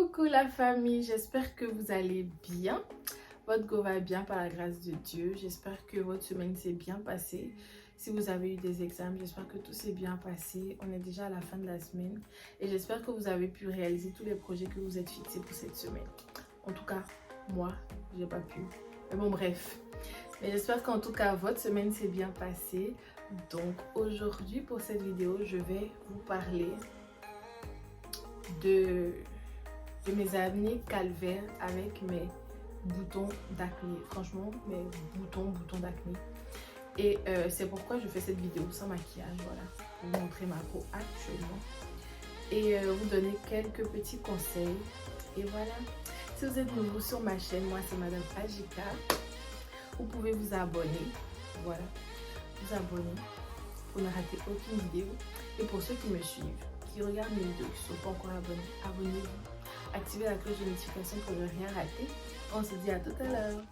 Coucou la famille, j'espère que vous allez bien. Votre go va bien par la grâce de Dieu. J'espère que votre semaine s'est bien passée. Si vous avez eu des examens, j'espère que tout s'est bien passé. On est déjà à la fin de la semaine et j'espère que vous avez pu réaliser tous les projets que vous êtes fixés pour cette semaine. En tout cas, moi, j'ai pas pu. Mais bon, bref. Mais j'espère qu'en tout cas, votre semaine s'est bien passée. Donc aujourd'hui, pour cette vidéo, je vais vous parler de mes années calvaires avec mes boutons d'acné. Franchement, mes boutons d'acné. Et c'est pourquoi je fais cette vidéo sans maquillage, voilà, pour vous montrer ma peau actuellement et vous donner quelques petits conseils. Et voilà, si vous êtes nouveau sur ma chaîne, moi c'est Madame Ajika, vous pouvez vous abonner, voilà, vous abonner pour ne rater aucune vidéo. Et pour ceux qui me suivent, qui regardent mes vidéos, qui ne sont pas encore abonnés, abonnez-vous. Activez la cloche de notification pour ne rien rater. On se dit à tout à l'heure.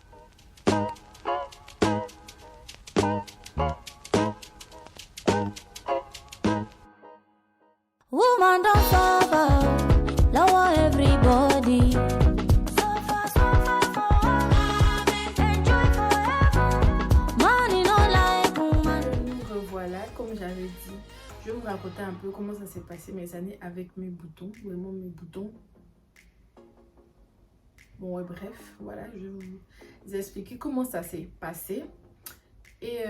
Woman don't suffer, lower everybody. Suffer, suffer for enjoy forever. Money no like woman. Nous revoilà, comme j'avais dit, je vais vous raconter un peu comment ça s'est passé mes années avec mes boutons, vraiment mes boutons. Bon, ouais, bref, voilà, je vais vous expliquer comment ça s'est passé et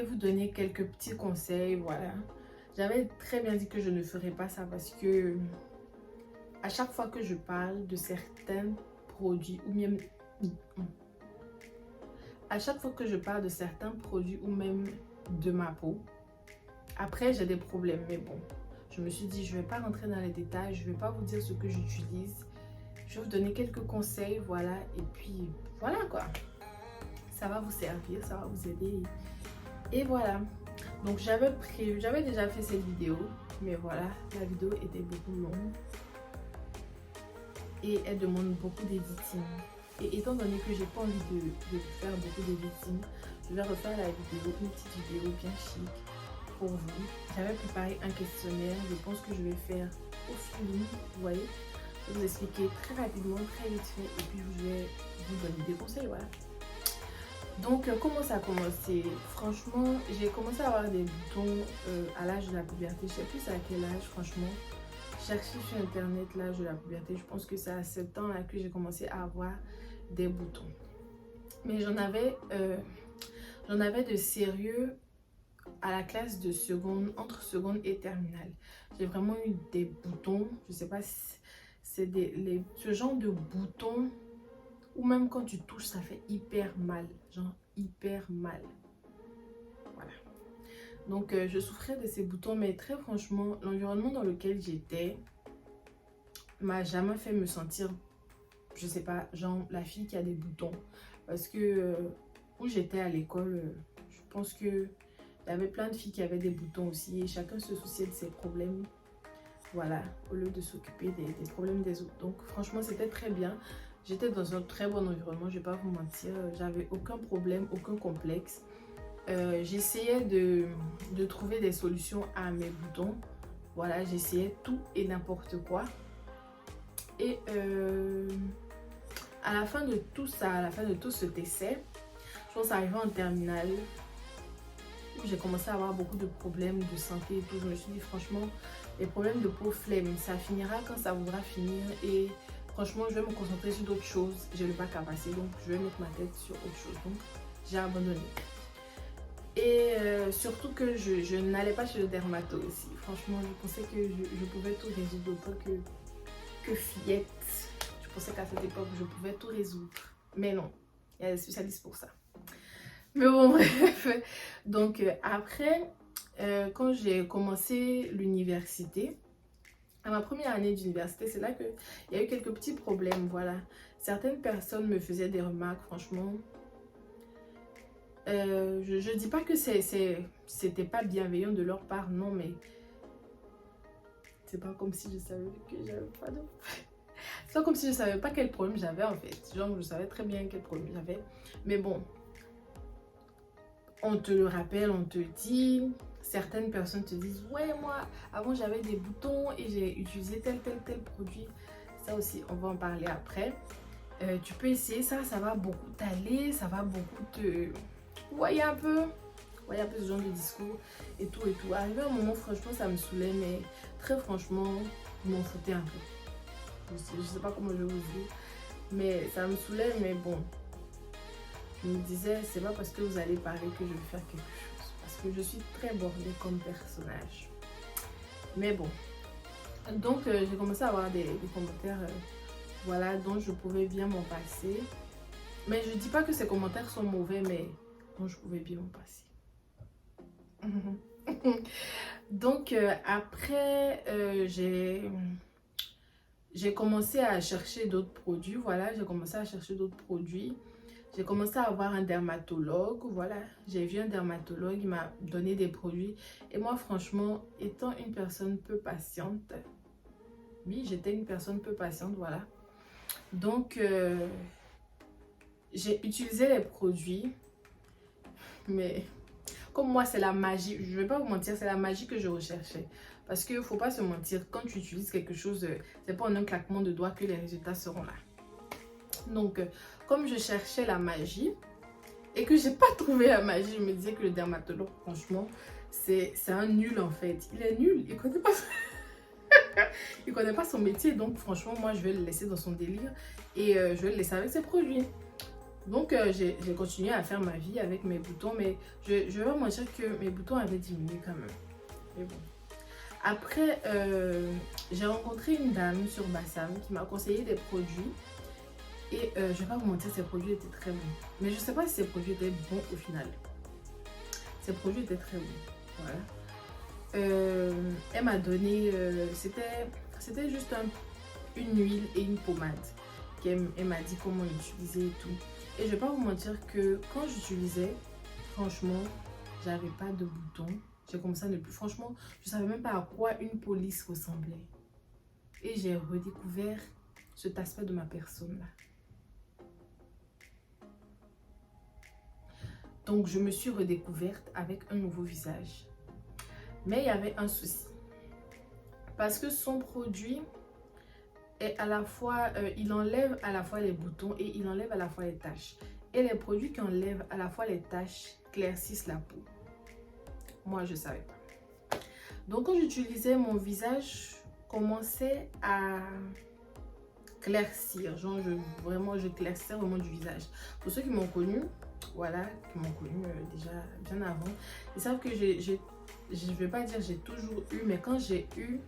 vous donner quelques petits conseils, voilà. J'avais très bien dit que je ne ferais pas ça parce que à chaque fois que je parle de certains produits ou même à chaque fois que je parle de certains produits ou même de ma peau, après j'ai des problèmes, mais bon, je me suis dit je vais pas rentrer dans les détails, je vais pas vous dire ce que j'utilise. Je vais vous donner quelques conseils, voilà, et puis voilà quoi. Ça va vous servir, ça va vous aider. Et voilà. Donc j'avais déjà fait cette vidéo, mais voilà, la vidéo était beaucoup longue. Et elle demande beaucoup d'éditing. Et étant donné que j'ai pas envie de faire beaucoup d'éditing, je vais refaire la vidéo, une petite vidéo bien chic pour vous. J'avais préparé un questionnaire, je pense que je vais faire au feeling, vous voyez. Je vais vous expliquer très rapidement, très vite fait, et puis je vais vous donner des conseils, voilà. Donc comment ça a commencé? Franchement, j'ai commencé à avoir des boutons à l'âge de la puberté. Je sais plus à quel âge, franchement. Chercher sur internet l'âge de la puberté, je pense que c'est à 7 ans là que j'ai commencé à avoir des boutons. Mais j'en avais de sérieux à la classe de seconde, entre seconde et terminale. J'ai vraiment eu des boutons, je sais pas si c'est ce genre de boutons ou même quand tu touches ça fait hyper mal, genre hyper mal. Voilà. Donc je souffrais de ces boutons, mais très franchement l'environnement dans lequel j'étais m'a jamais fait me sentir, je sais pas, genre la fille qui a des boutons, parce que où j'étais à l'école, je pense que il y avait plein de filles qui avaient des boutons aussi et chacun se souciait de ses problèmes, voilà, au lieu de s'occuper des problèmes des autres. Donc franchement c'était très bien. J'étais dans un très bon environnement, je vais pas vous mentir, j'avais aucun problème, aucun complexe. J'essayais de trouver des solutions à mes boutons. Voilà, j'essayais tout et n'importe quoi. Et à la fin de tout ça, à la fin de tout cet essai, je pense arriver en terminale, où j'ai commencé à avoir beaucoup de problèmes de santé et tout. Je me suis dit franchement, les problèmes de peau flemme, ça finira quand ça voudra finir et franchement, je vais me concentrer sur d'autres choses. J'ai le bac à passer, donc je vais mettre ma tête sur autre chose. Donc, j'ai abandonné. Et surtout que je n'allais pas chez le dermato aussi. Franchement, je pensais que je pouvais tout résoudre autant que fillette. Je pensais qu'à cette époque, je pouvais tout résoudre. Mais non, il y a des spécialistes pour ça. Mais bon, bref. Donc, après, quand j'ai commencé l'université, à ma première année d'université, c'est là qu'il y a eu quelques petits problèmes, voilà. Certaines personnes me faisaient des remarques, franchement. Je dis pas que c'était pas bienveillant de leur part, non, mais c'est pas comme si je savais que j'avais pas de... C'est pas comme si je savais pas quel problème j'avais en fait. Genre, je savais très bien quel problème j'avais. Mais bon, on te le rappelle, on te dit... Certaines personnes te disent, ouais, moi, avant j'avais des boutons et j'ai utilisé tel produit. Ça aussi, on va en parler après. Tu peux essayer ça, ça va beaucoup t'aller, ça va beaucoup te... voyez un peu ce genre de discours et tout et tout. Arrivé à un moment, franchement, ça me saoulait, mais très franchement, je m'en foutais un peu. Je sais pas comment je vais vous dire, mais ça me saoulait, mais bon. Je me disais, c'est pas parce que vous allez parler que je vais faire quelque chose. Parce que je suis très bordée comme personnage. Mais bon. Donc, j'ai commencé à avoir des commentaires, voilà, dont je pouvais bien m'en passer. Mais je dis pas que ces commentaires sont mauvais, mais dont je pouvais bien m'en passer. Donc, après, j'ai commencé à chercher d'autres produits. Voilà, j'ai commencé à chercher d'autres produits. J'ai commencé à avoir un dermatologue, voilà, j'ai vu un dermatologue, il m'a donné des produits. Et moi, franchement, étant une personne peu patiente, oui, j'étais une personne peu patiente, voilà. Donc, j'ai utilisé les produits, mais comme moi, c'est la magie, je ne vais pas vous mentir, c'est la magie que je recherchais. Parce qu'il ne faut pas se mentir, quand tu utilises quelque chose, c'est pas en un claquement de doigts que les résultats seront là. Donc, comme je cherchais la magie et que j'ai pas trouvé la magie, je me disais que le dermatologue, franchement, c'est un nul en fait. Il est nul, il connaît pas il connaît pas son métier. Donc, franchement, moi, je vais le laisser dans son délire et je vais le laisser avec ses produits. Donc, j'ai continué à faire ma vie avec mes boutons, mais je vais pas mentir que mes boutons avaient diminué quand même. Mais bon. Après, j'ai rencontré une dame sur Bassam qui m'a conseillé des produits. Et je vais pas vous mentir, ces produits étaient très bons. Mais je sais pas si ces produits étaient bons au final. Ces produits étaient très bons. Voilà. Elle m'a donné... c'était juste une huile et une pommade. Elle m'a dit comment l'utiliser et tout. Et je vais pas vous mentir que quand j'utilisais, franchement, j'avais pas de boutons. J'ai commencé à ne plus... Franchement, je savais même pas à quoi une police ressemblait. Et j'ai redécouvert cet aspect de ma personne là. Donc, je me suis redécouverte avec un nouveau visage. Mais il y avait un souci. Parce que son produit est à la fois... il enlève à la fois les boutons et il enlève à la fois les taches. Et les produits qui enlèvent à la fois les taches claircissent la peau. Moi, je ne savais pas. Donc, quand j'utilisais, mon visage commençait à claircir. Genre, je claircissais vraiment du visage. Pour ceux qui m'ont connu, voilà, qui m'ont connu déjà bien avant, ils savent que je vais pas dire j'ai toujours eu, mais quand j'ai eu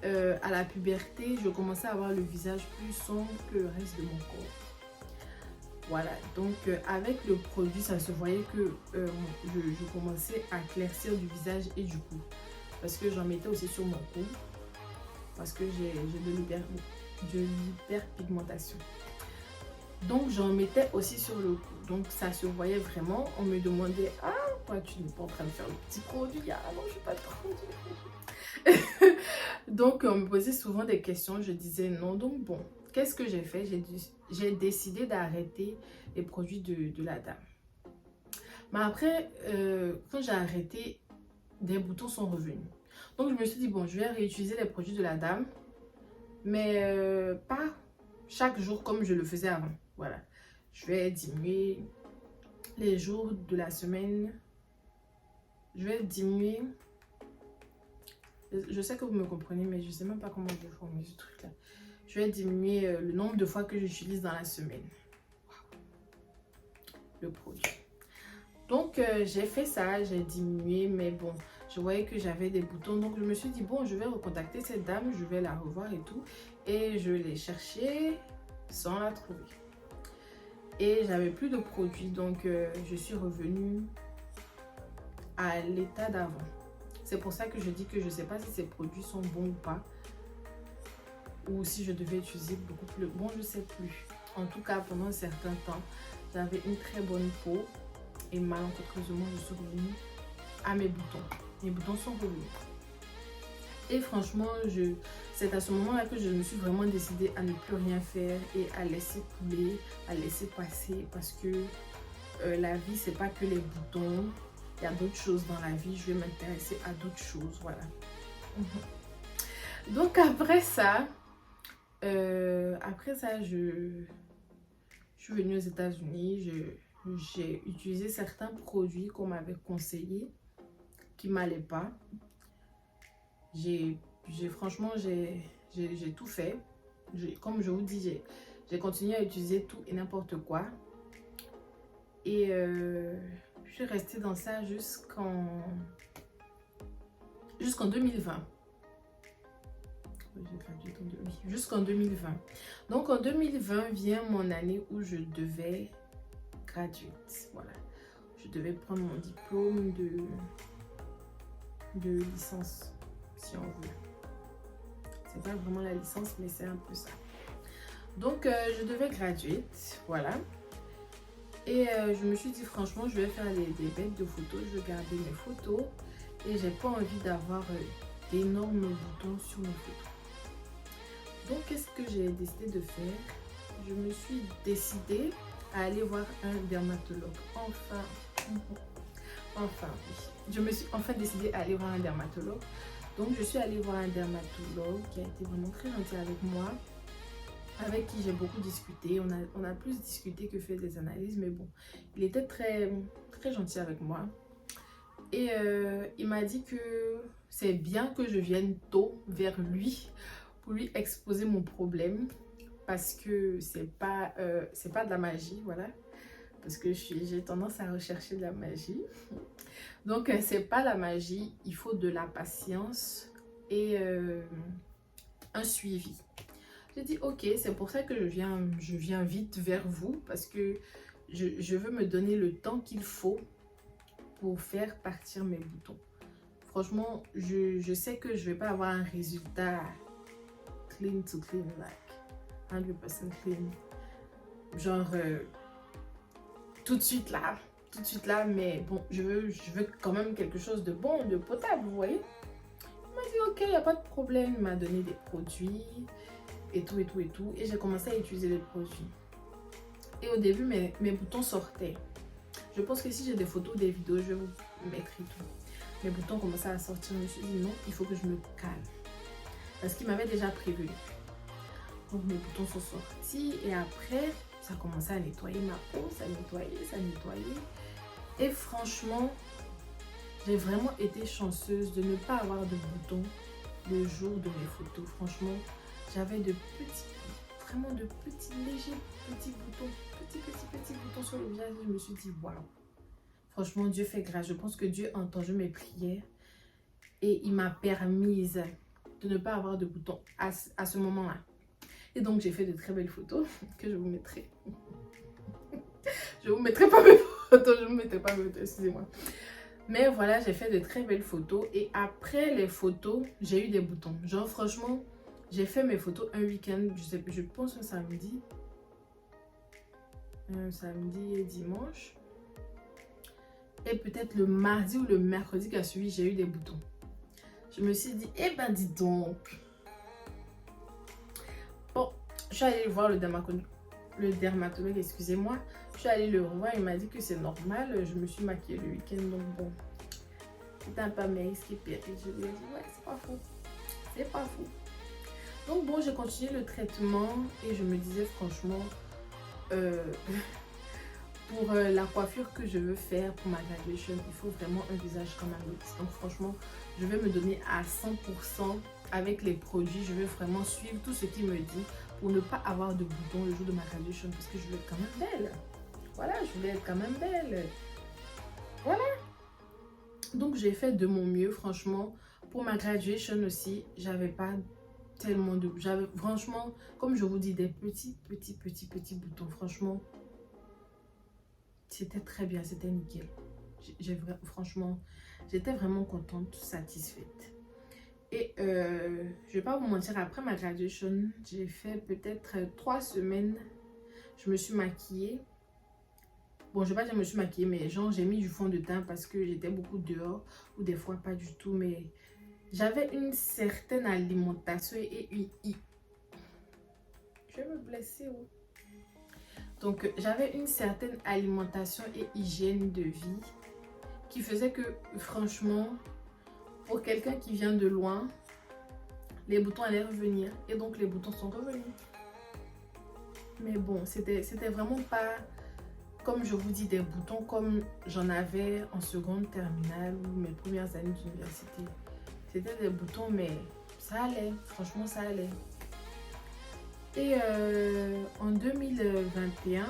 à la puberté, je commençais à avoir le visage plus sombre que le reste de mon corps. Voilà, donc avec le produit, ça se voyait que je commençais à claircir du visage et du cou. Parce que j'en mettais aussi sur mon cou. Parce que j'ai de l'hyperpigmentation. Donc j'en mettais aussi sur le cou. Donc ça se voyait vraiment. On me demandait, ah, pourquoi tu n'es pas en train de faire le petit produit? Ah non, je ne suis pas trop. Donc on me posait souvent des questions. Je disais non. Donc bon, qu'est-ce que j'ai fait? J'ai décidé d'arrêter les produits de la dame. Mais après, quand j'ai arrêté, des boutons sont revenus. Donc je me suis dit, bon, je vais réutiliser les produits de la dame. Mais pas chaque jour comme je le faisais avant. Voilà. Je vais diminuer les jours de la semaine. Je vais diminuer. Je sais que vous me comprenez, mais je ne sais même pas comment je vais formuler ce truc-là. Je vais diminuer le nombre de fois que j'utilise dans la semaine. Le produit. Donc, j'ai fait ça, j'ai diminué, mais bon, je voyais que j'avais des boutons. Donc, je me suis dit, bon, je vais recontacter cette dame, je vais la revoir et tout. Et je l'ai cherchée sans la trouver. Et j'avais plus de produits, donc je suis revenue à l'état d'avant. C'est pour ça que je dis que je ne sais pas si ces produits sont bons ou pas. Ou si je devais utiliser beaucoup plus. Bon, je ne sais plus. En tout cas, pendant un certain temps, j'avais une très bonne peau. Et malencontreusement, je suis revenue à mes boutons. Mes boutons sont revenus. Et franchement, c'est à ce moment-là que je me suis vraiment décidée à ne plus rien faire et à laisser couler, à laisser passer. Parce que la vie, c'est pas que les boutons. Il y a d'autres choses dans la vie. Je vais m'intéresser à d'autres choses. Voilà. Donc après ça, Après ça, je suis venue aux États-Unis. J'ai utilisé certains produits qu'on m'avait conseillés qui m'allaient pas. Franchement, j'ai tout fait. Comme je vous dis, j'ai continué à utiliser tout et n'importe quoi. Et je suis restée dans ça jusqu'en 2020. Jusqu'en 2020. Donc en 2020 vient mon année où je devais graduer. Voilà. Je devais prendre mon diplôme de licence, si on veut. C'est pas vraiment la licence, mais c'est un peu ça. Donc je devais graduer. Voilà. Et je me suis dit franchement, je vais faire des bêtes de photos. Je vais garder mes photos. Et j'ai pas envie d'avoir d'énormes boutons sur mes photos. Donc, qu'est-ce que j'ai décidé de faire? Je me suis décidée à aller voir un dermatologue. Enfin, oui. Je me suis enfin décidée à aller voir un dermatologue. Donc, je suis allée voir un dermatologue qui a été vraiment très gentil avec moi, avec qui j'ai beaucoup discuté. On a plus discuté que fait des analyses, mais bon, il était très, très gentil avec moi. Et il m'a dit que c'est bien que je vienne tôt vers lui pour lui exposer mon problème, parce que c'est pas de la magie, voilà, parce que j'ai tendance à rechercher de la magie. Donc c'est pas la magie, il faut de la patience et un suivi. J'ai dit ok, c'est pour ça que je viens vite vers vous, parce que je veux me donner le temps qu'il faut pour faire partir mes boutons. Franchement, je sais que je vais pas avoir un résultat clean to clean, like 100% clean, genre tout de suite là, mais bon, je veux quand même quelque chose de bon, de potable, vous voyez. Il m'a dit ok, il n'y a pas de problème. Il m'a donné des produits et tout, et j'ai commencé à utiliser les produits. Et au début, mes boutons sortaient. Je pense que si j'ai des photos, des vidéos, je vais vous mettre et tout. Mes boutons commençaient à sortir. Je me suis dit non, il faut que je me calme, parce qu'il m'avait déjà prévenu. Donc mes boutons sont sortis et après ça a commencé à nettoyer ma peau, ça nettoyait. Et franchement, j'ai vraiment été chanceuse de ne pas avoir de boutons le jour de mes photos. Franchement, j'avais de petits, légers petits boutons sur le visage. Je me suis dit waouh, franchement Dieu fait grâce. Je pense que Dieu a entendu mes prières et il m'a permise de ne pas avoir de boutons à ce moment-là. Et donc j'ai fait de très belles photos que je vous mettrai. Je vous mettrai pas mes photos, excusez-moi. Mais voilà, j'ai fait de très belles photos. Et après les photos, j'ai eu des boutons. Genre franchement, j'ai fait mes photos un week-end, je pense un samedi. Un samedi et dimanche. Et peut-être le mardi ou le mercredi qui a suivi, j'ai eu des boutons. Je me suis dit, eh ben dis donc. Bon, je suis allée voir le dermatologue, excusez-moi. Je suis allée le revoir, il m'a dit que c'est normal. Je me suis maquillée le week-end, donc bon. C'est un peu mais ce qui est pire. Je lui ai dit, ouais, c'est pas faux. C'est pas faux. Donc bon, j'ai continué le traitement et je me disais franchement, pour la coiffure que je veux faire pour ma graduation, il faut vraiment un visage comme un autre. Donc franchement, je vais me donner à 100% avec les produits. Je vais vraiment suivre tout ce qu'il me dit pour ne pas avoir de boutons le jour de ma graduation, parce que je veux être quand même belle. Voilà, je voulais être quand même belle. Voilà. Donc j'ai fait de mon mieux, franchement. Pour ma graduation aussi, j'avais pas tellement de... J'avais franchement, comme je vous dis, des petits boutons. Franchement, c'était très bien, c'était nickel. Franchement, j'étais vraiment contente, satisfaite. Et je vais pas vous mentir, après ma graduation, j'ai fait peut-être 3 semaines. Je me suis maquillée. Bon, je vais pas dire que je me suis maquillée, mais genre j'ai mis du fond de teint parce que j'étais beaucoup dehors, ou des fois pas du tout, mais j'avais une certaine alimentation et je vais me blesser. Oh. Donc j'avais une certaine alimentation et hygiène de vie qui faisait que franchement, pour quelqu'un qui vient de loin, les boutons allaient revenir. Et donc les boutons sont revenus. Mais bon, c'était vraiment pas, comme je vous dis, des boutons comme j'en avais en seconde terminale ou mes premières années d'université. C'était des boutons, mais ça allait. Franchement, ça allait. Et en 2021,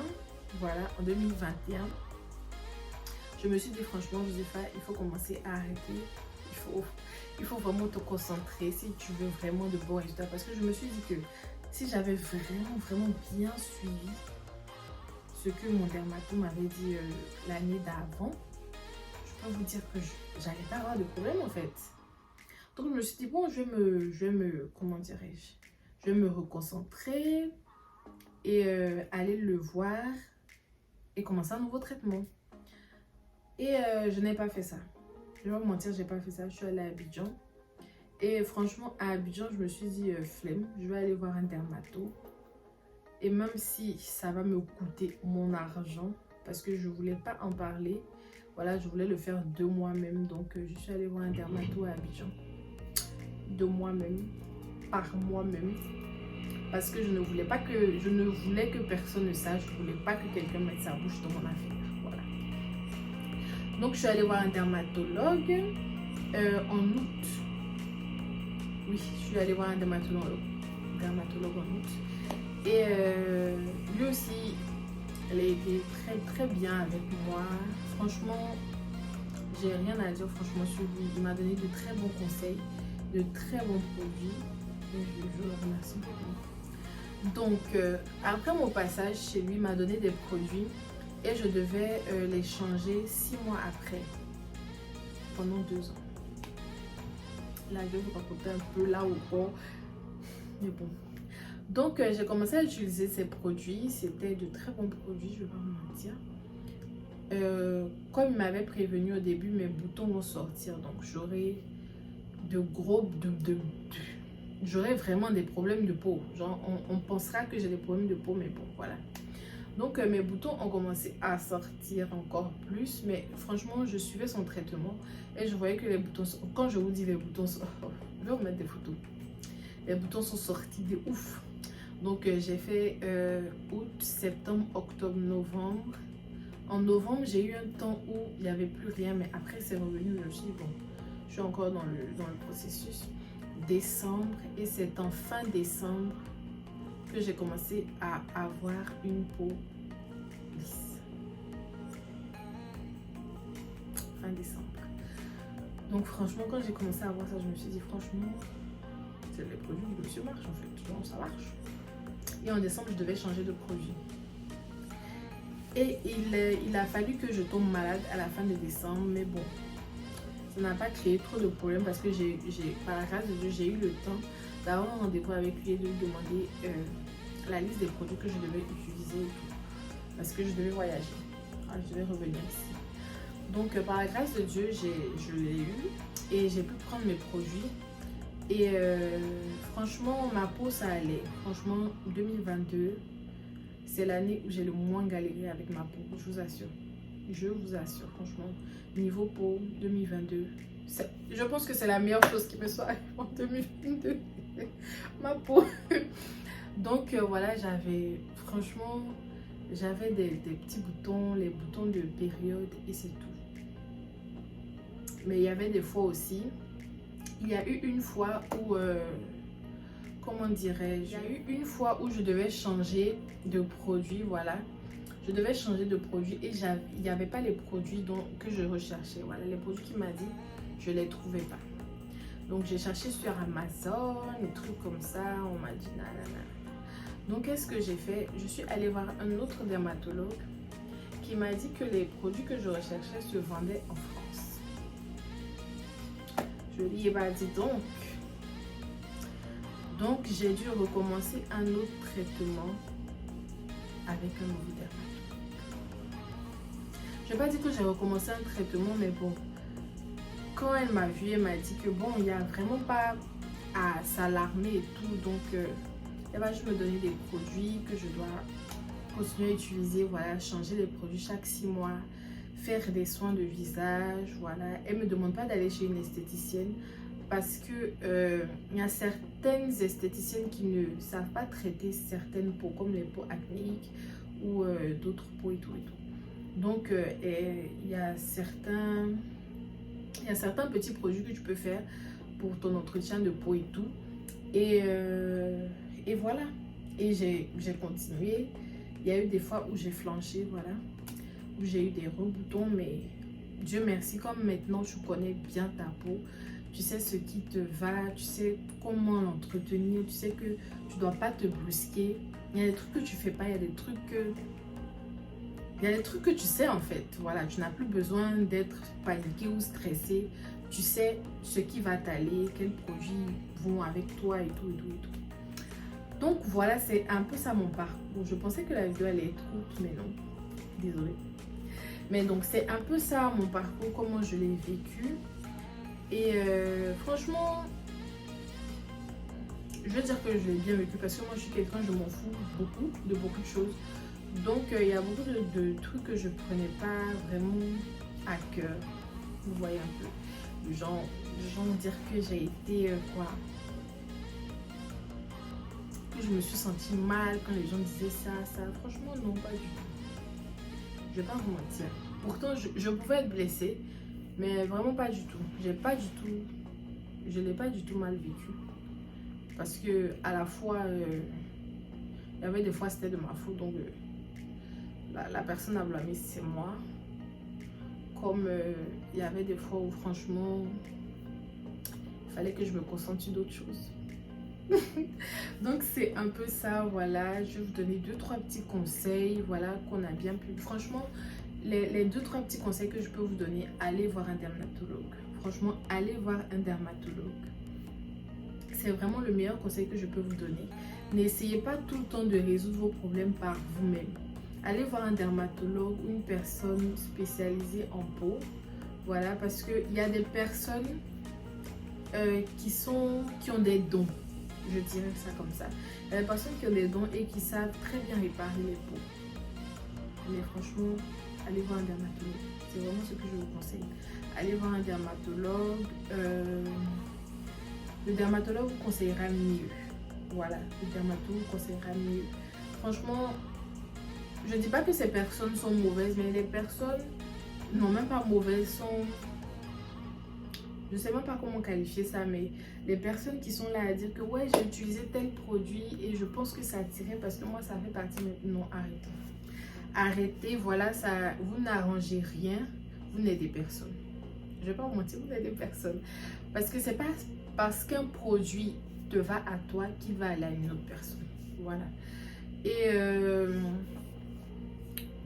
voilà, en 2021, je me suis dit franchement, Joséfa, il faut commencer à arrêter. Il faut vraiment te concentrer si tu veux vraiment de bons résultats. Parce que je me suis dit que si j'avais vraiment bien suivi ce que mon dermato m'avait dit l'année d'avant, je peux vous dire que j'allais pas avoir de problème en fait. Donc je me suis dit, bon, je vais me comment dirais-je, je vais me reconcentrer et aller le voir et commencer un nouveau traitement. Et je n'ai pas fait ça. Je vais pas vous mentir, j'ai pas fait ça. Je suis allée à Abidjan. Et franchement, à Abidjan, je me suis dit, flemme, je vais aller voir un dermato. Et même si ça va me coûter mon argent, parce que je voulais pas en parler, voilà, je voulais le faire de moi-même. Donc, je suis allée voir un dermato à Abidjan. De moi-même, par moi-même. Parce que je ne voulais que personne ne sache. Je ne voulais pas que quelqu'un mette sa bouche dans mon affaire. Voilà. Donc, je suis allée voir un dermatologue en août. Oui, je suis allée voir un dermatologue en août. Et lui aussi, elle a été très bien avec moi. Franchement, j'ai rien à dire franchement sur lui. Il m'a donné de très bons conseils, de très bons produits. Et je le remercie beaucoup. Donc, après mon passage chez lui, il m'a donné des produits et je devais les changer 6 mois après, pendant 2 ans. Là, je vais vous raconter un peu là où bon. Mais bon. Donc, j'ai commencé à utiliser ces produits. C'était de très bons produits, je ne vais pas vous mentir. Comme il m'avait prévenu au début, mes boutons vont sortir. Donc, j'aurai j'aurai vraiment des problèmes de peau. Genre, on pensera que j'ai des problèmes de peau, mais bon, voilà. Donc, mes boutons ont commencé à sortir encore plus. Mais franchement, je suivais son traitement. Et je voyais que les boutons... Quand je vous dis les boutons... Je vais vous mettre des photos. Les boutons sont sortis de ouf. Donc, j'ai fait août, septembre, octobre, novembre. En novembre, j'ai eu un temps où il n'y avait plus rien. Mais après, c'est revenu. Je me suis dit, bon, je suis encore dans le processus. Décembre. Et c'est en fin décembre que j'ai commencé à avoir une peau lisse. Fin décembre. Donc franchement, quand j'ai commencé à voir ça, je me suis dit franchement, c'est les produits du Monsieur Marche en fait. Genre, ça marche. Et en décembre, je devais changer de produit. Et il a fallu que je tombe malade à la fin de décembre. Mais bon, ça n'a pas créé trop de problèmes parce que par la grâce de Dieu, j'ai eu le temps d'avoir un rendez-vous avec lui et de lui demander la liste des produits que je devais utiliser et tout. Parce que je devais voyager. Je devais revenir ici. Donc, par la grâce de Dieu, je l'ai eu et j'ai pu prendre mes produits. Et franchement, ma peau, ça allait. Franchement, 2022, c'est l'année où j'ai le moins galéré avec ma peau. Je vous assure. Je vous assure, franchement. Niveau peau, 2022. Je pense que c'est la meilleure chose qui me soit arrivée en 2022. Ma peau. Donc, voilà, franchement, j'avais des petits boutons, les boutons de période et c'est tout. Mais il y avait des fois aussi, il y a eu une fois où, comment dirais-je, il y a eu une fois où je devais changer de produit, voilà. Je devais changer de produit et il n'y avait pas les produits que je recherchais, voilà. Les produits qu'il m'a dit, je ne les trouvais pas. Donc j'ai cherché sur Amazon, des trucs comme ça, on m'a dit nanana. Donc qu'est-ce que j'ai fait? Je suis allée voir un autre dermatologue qui m'a dit que les produits que je recherchais se vendaient en France. Je lui ai dit donc. Donc j'ai dû recommencer un autre traitement avec un nouveau dermatologue. Je ne vais pas dire que j'ai recommencé un traitement, mais bon, quand elle m'a vue, elle m'a dit que bon, il n'y a vraiment pas à s'alarmer et tout. Donc elle va juste me donner des produits que je dois continuer à utiliser, voilà, changer les produits chaque 6 mois, faire des soins de visage, voilà. Elle ne me demande pas d'aller chez une esthéticienne parce que il y a certaines esthéticiennes qui ne savent pas traiter certaines peaux, comme les peaux acnéiques ou d'autres peaux et tout et tout. Donc il y a certains petits produits que tu peux faire pour ton entretien de peau et tout. Et voilà. Et j'ai continué. Il y a eu des fois où j'ai flanché, voilà, où j'ai eu des reboutons, mais Dieu merci, comme maintenant tu connais bien ta peau, tu sais ce qui te va, tu sais comment l'entretenir, tu sais que tu ne dois pas te brusquer. Il y a des trucs que tu fais pas, il y a des trucs que tu sais en fait. Voilà, tu n'as plus besoin d'être paniqué ou stressé. Tu sais ce qui va t'aller, quels produits vont avec toi et tout et tout et tout. Donc voilà, c'est un peu ça mon parcours. Je pensais que la vidéo allait être courte, mais non. Désolée. Mais donc c'est un peu ça mon parcours, comment je l'ai vécu. Et franchement, je veux dire que je l'ai bien vécu parce que moi je suis quelqu'un, je m'en fous beaucoup de choses. Donc il y a beaucoup de trucs que je prenais pas vraiment à cœur. Vous voyez un peu. Genre dire que j'ai été quoi. Que je me suis sentie mal quand les gens disaient ça. Franchement non, pas du tout. Je vais pas vous mentir. Pourtant je pouvais être blessée. Mais vraiment pas du tout. Je l'ai pas du tout mal vécu. Parce que à la fois, il y avait des fois c'était de ma faute. Donc la personne à blâmer c'est moi. Comme il y avait des fois où franchement, il fallait que je me concentre sur d'autres choses. Donc c'est un peu ça, voilà. Je vais vous donner 2-3 petits conseils, voilà, qu'on a bien pu. Franchement, les 2-3 petits conseils que je peux vous donner, allez voir un dermatologue. Franchement, allez voir un dermatologue. C'est vraiment le meilleur conseil que je peux vous donner. N'essayez pas tout le temps de résoudre vos problèmes par vous-même. Allez voir un dermatologue ou une personne spécialisée en peau. Voilà, parce qu'il y a des personnes qui ont des dons. Je dirais ça comme ça. Il y a des personnes qui ont des dons et qui savent très bien réparer les peaux. Mais franchement, allez voir un dermatologue. C'est vraiment ce que je vous conseille. Allez voir un dermatologue. Le dermatologue vous conseillera mieux. Voilà, le dermatologue vous conseillera mieux. Franchement, je ne dis pas que ces personnes sont mauvaises, mais les personnes, non même pas mauvaises, sont... Je ne sais même pas comment qualifier ça, mais les personnes qui sont là à dire que ouais, j'ai utilisé tel produit et je pense que ça tirait parce que moi ça fait partie maintenant. Arrêtez. Arrêtez, voilà, ça, vous n'arrangez rien, vous n'aidez personne. Je ne vais pas vous mentir, vous n'aidez personne. Parce que c'est pas parce qu'un produit te va à toi qu'il va aller à une autre personne. Voilà.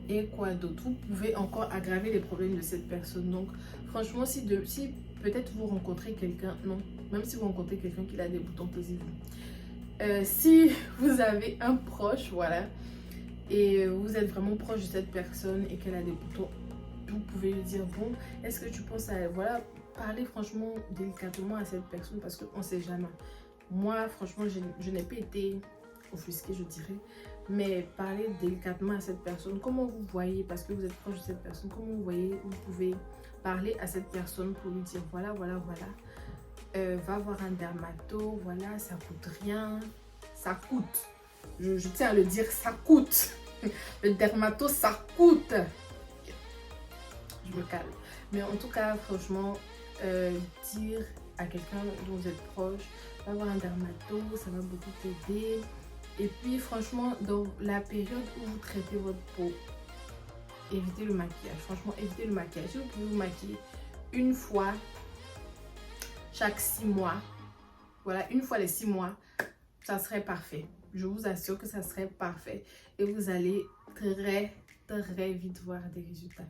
Et quoi d'autre? Vous pouvez encore aggraver les problèmes de cette personne. Donc, franchement, si peut-être vous rencontrez quelqu'un, non, même si vous rencontrez quelqu'un qui a des boutons, taisez-vous. Si vous avez un proche, voilà, et vous êtes vraiment proche de cette personne et qu'elle a des boutons, vous pouvez lui dire, bon, est-ce que tu penses à, voilà, parler franchement délicatement à cette personne parce qu'on ne sait jamais. Moi, franchement, je n'ai pas été offusquée, je dirais. Mais parler délicatement à cette personne, comment vous voyez, parce que vous êtes proche de cette personne, comment vous voyez, vous pouvez parler à cette personne pour lui dire voilà, va voir un dermato, voilà, ça coûte rien, ça coûte. Je tiens à le dire, ça coûte. Le dermato, ça coûte. Je me calme. Mais en tout cas, franchement, dire à quelqu'un dont vous êtes proche, va voir un dermato, ça va beaucoup t'aider. Et puis franchement, dans la période où vous traitez votre peau, évitez le maquillage. Franchement, évitez le maquillage. Si vous pouvez vous maquiller une fois chaque 6 mois, voilà, une fois les 6 mois, ça serait parfait. Je vous assure que ça serait parfait. Et vous allez très, très vite voir des résultats.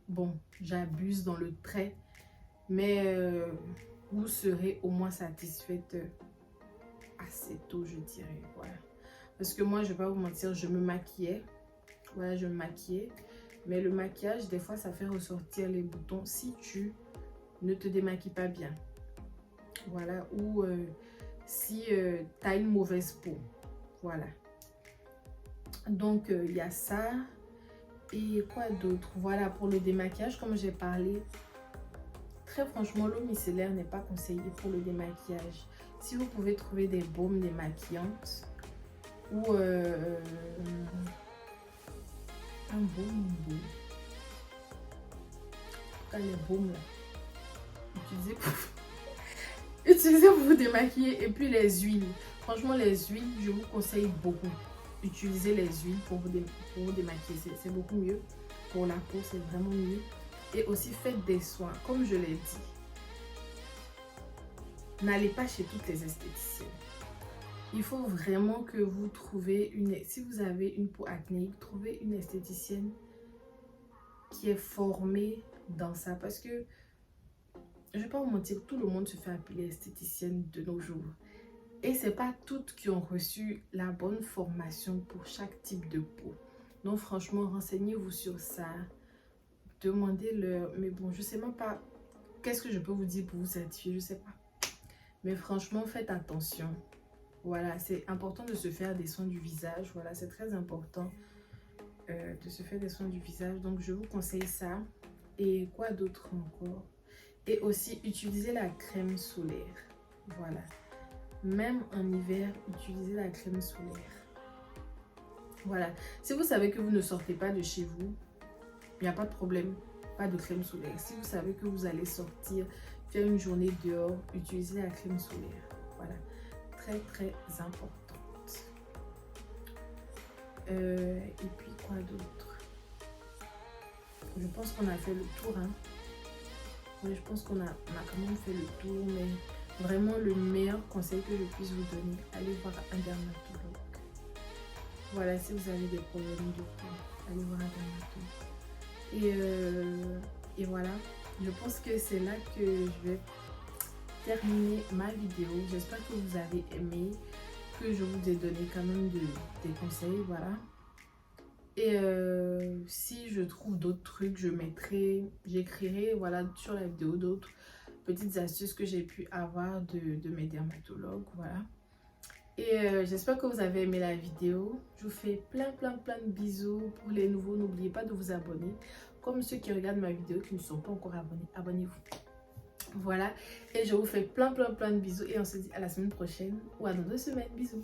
Bon, j'abuse dans le trait, mais vous serez au moins satisfaite assez tôt, je dirais, voilà. Parce que moi, je vais pas vous mentir, je me maquillais, voilà, je me maquillais, mais le maquillage, des fois, ça fait ressortir les boutons si tu ne te démaquilles pas bien, voilà, ou si tu as une mauvaise peau, voilà. Donc, il y a ça, et quoi d'autre? Voilà, pour le démaquillage, comme j'ai parlé, Après, franchement, l'eau micellaire n'est pas conseillée pour le démaquillage. Si vous pouvez trouver des baumes démaquillantes ou un baume, en tout cas les baumes là, utilisez pour vous démaquiller. Et puis les huiles. Franchement, les huiles, je vous conseille beaucoup. Utilisez les huiles pour vous démaquiller. C'est beaucoup mieux pour la peau, c'est vraiment mieux. Et aussi faites des soins, comme je l'ai dit. N'allez pas chez toutes les esthéticiennes. Il faut vraiment que vous trouviez si vous avez une peau acnéique, trouvez une esthéticienne qui est formée dans ça. Parce que, je ne vais pas vous mentir, tout le monde se fait appeler esthéticienne de nos jours. Et ce n'est pas toutes qui ont reçu la bonne formation pour chaque type de peau. Donc franchement, renseignez-vous sur ça. Demandez-leur. Mais bon, je ne sais même pas qu'est-ce que je peux vous dire pour vous certifier, je ne sais pas. Mais franchement, faites attention. Voilà, c'est important de se faire des soins du visage. Voilà, c'est très important de se faire des soins du visage. Donc, je vous conseille ça. Et quoi d'autre encore? Et aussi, utilisez la crème solaire. Voilà. Même en hiver, utilisez la crème solaire. Voilà. Si vous savez que vous ne sortez pas de chez vous, il n'y a pas de problème. Pas de crème solaire. Si vous savez que vous allez sortir, faire une journée dehors, utilisez la crème solaire. Voilà. Très, très importante. Et puis, quoi d'autre? Je pense qu'on a fait le tour. Hein. Oui, je pense qu'on a quand même fait le tour. Mais vraiment, le meilleur conseil que je puisse vous donner, allez voir un dermatologue. Voilà, si vous avez des problèmes de peau, allez voir un dermatologue. Et voilà, je pense que c'est là que je vais terminer ma vidéo. J'espère que vous avez aimé, que je vous ai donné quand même des conseils, voilà. Et si je trouve d'autres trucs, j'écrirai voilà, sur la vidéo d'autres petites astuces que j'ai pu avoir de mes dermatologues, voilà. Et j'espère que vous avez aimé la vidéo. Je vous fais plein de bisous. Pour les nouveaux, n'oubliez pas de vous abonner. Comme ceux qui regardent ma vidéo qui ne sont pas encore abonnés, abonnez-vous. Voilà. Et je vous fais plein de bisous. Et on se dit à la semaine prochaine ou à dans 2 semaines. Bisous.